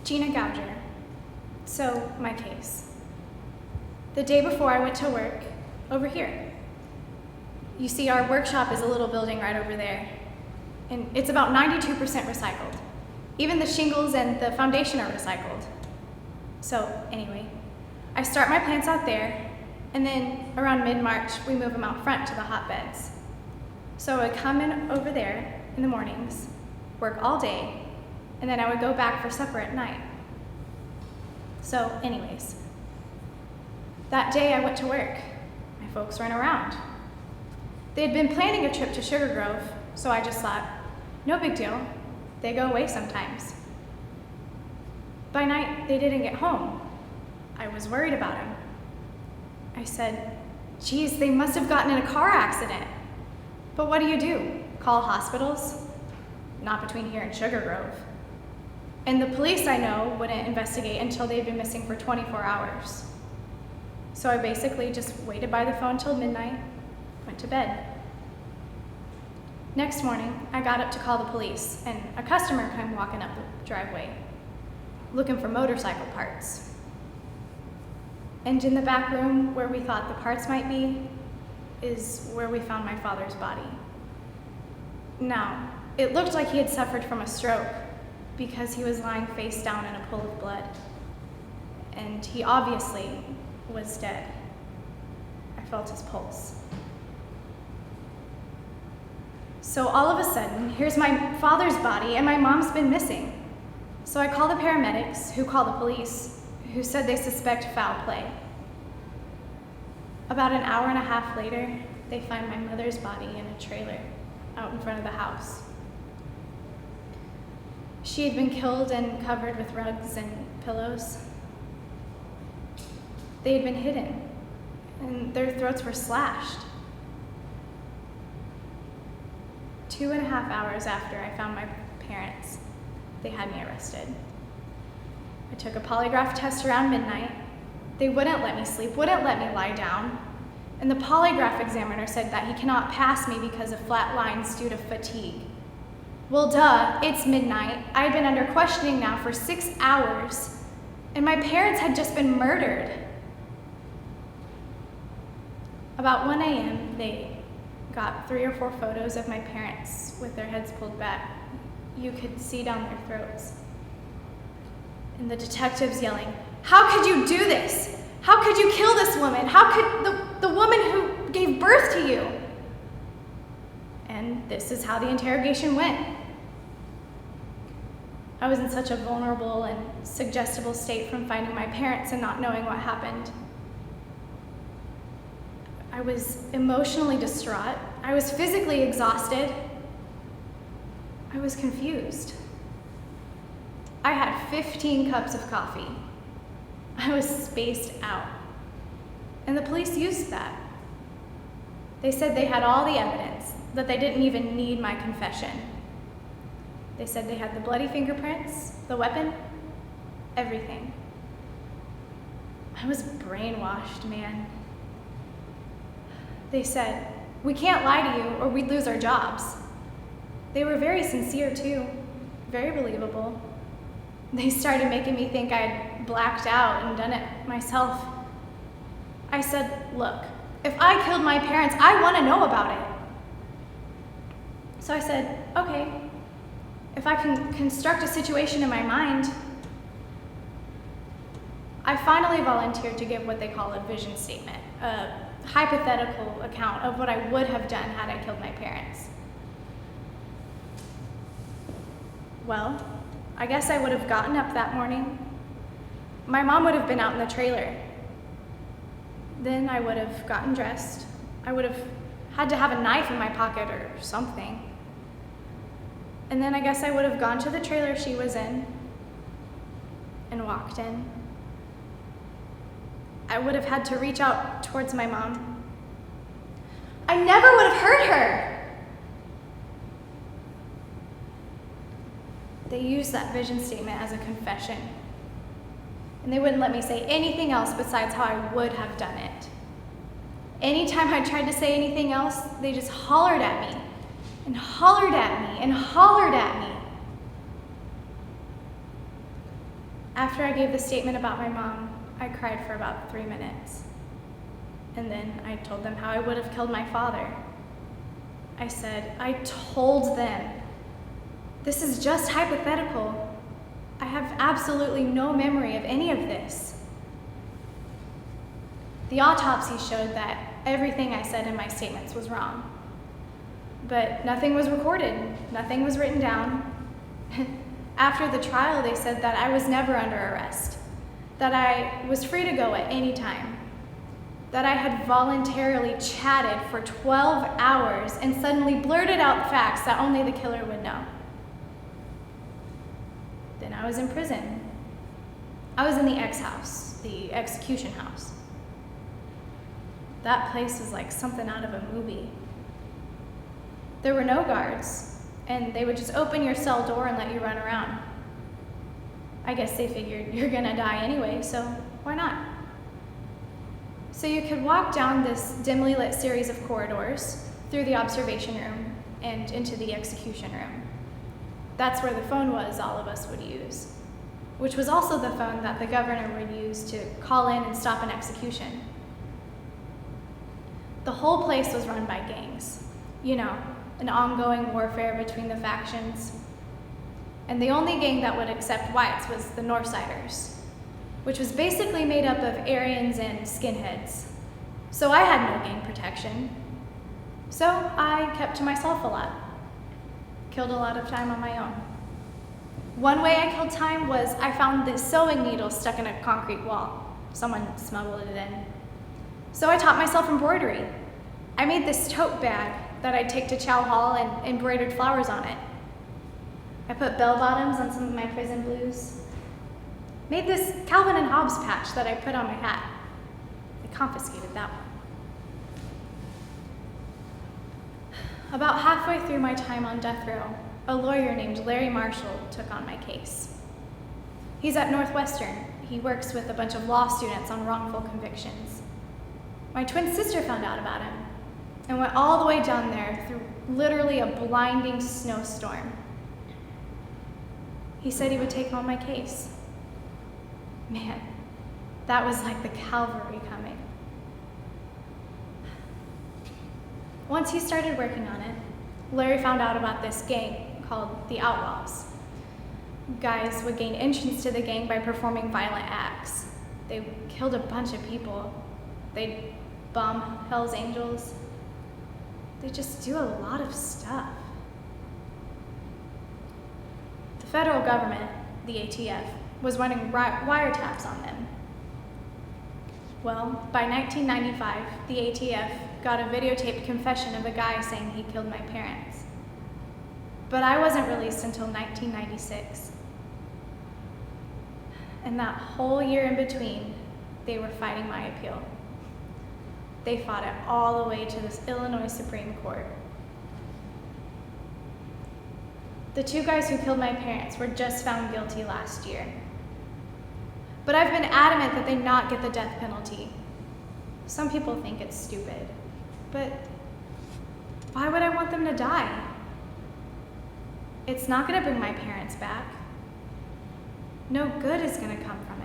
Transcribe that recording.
Gina Gouger. So, my case. The day before I went to work, over here. You see, our workshop is a little building right over there, and it's about 92% recycled. Even the shingles and the foundation are recycled. So, anyway, I start my plants out there, and then around mid-March, we move them out front to the hotbeds. So I would come in over there in the mornings, work all day, and then I would go back for supper at night. So anyways, that day I went to work. My folks weren't around. They had been planning a trip to Sugar Grove, so I just thought, no big deal. They go away sometimes. By night, they didn't get home. I was worried about them. I said, geez, they must have gotten in a car accident. But what do? Call hospitals? Not between here and Sugar Grove. And the police, I know, wouldn't investigate until they'd been missing for 24 hours. So I basically just waited by the phone till midnight, went to bed. Next morning, I got up to call the police, and a customer came walking up the driveway, looking for motorcycle parts. And in the back room where we thought the parts might be is where we found my father's body. Now, it looked like he had suffered from a stroke because he was lying face down in a pool of blood. And he obviously was dead. I felt his pulse. So all of a sudden, here's my father's body and my mom's been missing. So I call the paramedics, who call the police, who said they suspect foul play. About an hour and a half later, they find my mother's body in a trailer out in front of the house. She had been killed and covered with rugs and pillows. They had been hidden, and their throats were slashed. 2.5 hours after I found my parents, they had me arrested. I took a polygraph test around midnight. They wouldn't let me sleep, wouldn't let me lie down. And the polygraph examiner said that he cannot pass me because of flat lines due to fatigue. Well, duh, it's midnight. I had been under questioning now for 6 hours, and my parents had just been murdered. About 1 a.m., they got 3 or 4 photos of my parents with their heads pulled back. You could see down their throats. And the detectives yelling, "How could you do this? How could you kill this woman? How could the woman who gave birth to you?" And this is how the interrogation went. I was in such a vulnerable and suggestible state from finding my parents and not knowing what happened. I was emotionally distraught. I was physically exhausted. I was confused. I had 15 cups of coffee. I was spaced out. And the police used that. They said they had all the evidence, that they didn't even need my confession. They said they had the bloody fingerprints, the weapon, everything. I was brainwashed, man. They said, "We can't lie to you or we'd lose our jobs." They were very sincere too, very believable. They started making me think I'd blacked out and done it myself. I said, "Look, if I killed my parents, I want to know about it." So I said, "Okay, if I can construct a situation in my mind." I finally volunteered to give what they call a vision statement, a hypothetical account of what I would have done had I killed my parents. Well, I guess I would have gotten up that morning. My mom would have been out in the trailer. Then I would have gotten dressed. I would have had to have a knife in my pocket or something. And then I guess I would have gone to the trailer she was in and walked in. I would have had to reach out towards my mom. I never would have hurt her. They used that vision statement as a confession. And they wouldn't let me say anything else besides how I would have done it. Anytime I tried to say anything else, they just hollered at me, and hollered at me, and hollered at me. After I gave the statement about my mom, I cried for about 3 minutes. And then I told them how I would have killed my father. I said, I told them, this is just hypothetical. I have absolutely no memory of any of this. The autopsy showed that everything I said in my statements was wrong. But nothing was recorded, nothing was written down. After the trial, they said that I was never under arrest, that I was free to go at any time, that I had voluntarily chatted for 12 hours and suddenly blurted out facts that only the killer would know. Then I was in prison. I was in the X house, the execution house. That place was like something out of a movie. There were no guards, and they would just open your cell door and let you run around. I guess they figured you're gonna die anyway, so why not? So you could walk down this dimly lit series of corridors through the observation room and into the execution room. That's where the phone was all of us would use, which was also the phone that the governor would use to call in and stop an execution. The whole place was run by gangs, you know, an ongoing warfare between the factions. And the only gang that would accept whites was the Northsiders, which was basically made up of Aryans and skinheads. So I had no gang protection. So I kept to myself a lot. Killed a lot of time on my own. One way I killed time was I found this sewing needle stuck in a concrete wall. Someone smuggled it in. So I taught myself embroidery. I made this tote bag that I'd take to Chow Hall and embroidered flowers on it. I put bell bottoms on some of my prison blues. Made this Calvin and Hobbes patch that I put on my hat. They confiscated that one. About halfway through my time on death row, a lawyer named Larry Marshall took on my case. He's at Northwestern. He works with a bunch of law students on wrongful convictions. My twin sister found out about him and went all the way down there through literally a blinding snowstorm. He said he would take on my case. Man, that was like the cavalry coming. Once he started working on it, Larry found out about this gang called the Outlaws. Guys would gain entrance to the gang by performing violent acts. They killed a bunch of people. They'd bomb Hell's Angels. They just do a lot of stuff. The federal government, the ATF, was running wiretaps on them. Well, by 1995, the ATF got a videotaped confession of a guy saying he killed my parents. But I wasn't released until 1996. And that whole year in between, they were fighting my appeal. They fought it all the way to this Illinois Supreme Court. The two guys who killed my parents were just found guilty last year. But I've been adamant that they not get the death penalty. Some people think it's stupid, but why would I want them to die? It's not gonna bring my parents back. No good is gonna come from it.